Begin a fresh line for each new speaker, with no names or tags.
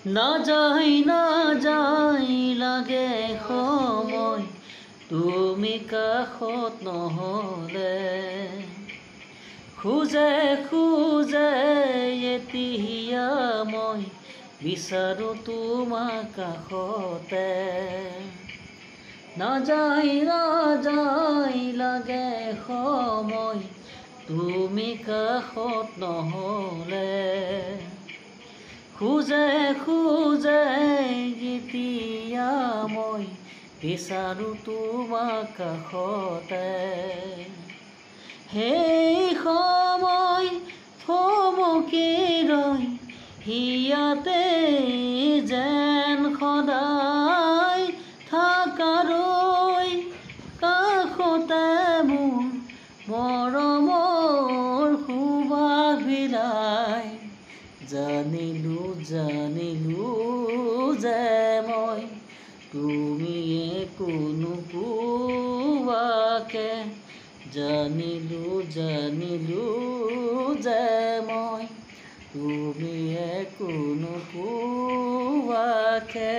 না যাই লাগে সময় তুমি কাষত নহ'লে খোজে খোজে এতিয়া মই বিচাৰোঁ তোমাক কাষতে নাযাই লাগে সময় তুমি কাষত নহ'লে খোজে খোজে এতিয়া মই বিচাৰোঁ তোমাক কাষতে সেই সময় থমকি ৰয় হিয়াতে যেন সদায় থাকাৰৈ কাষতে মোৰ মৰমৰ সুবাস বিলাই জানিলোঁ যে মই তুমি একো নোকোৱাকে জানিলোঁ যে মই তুমি একো নোকোৱাকে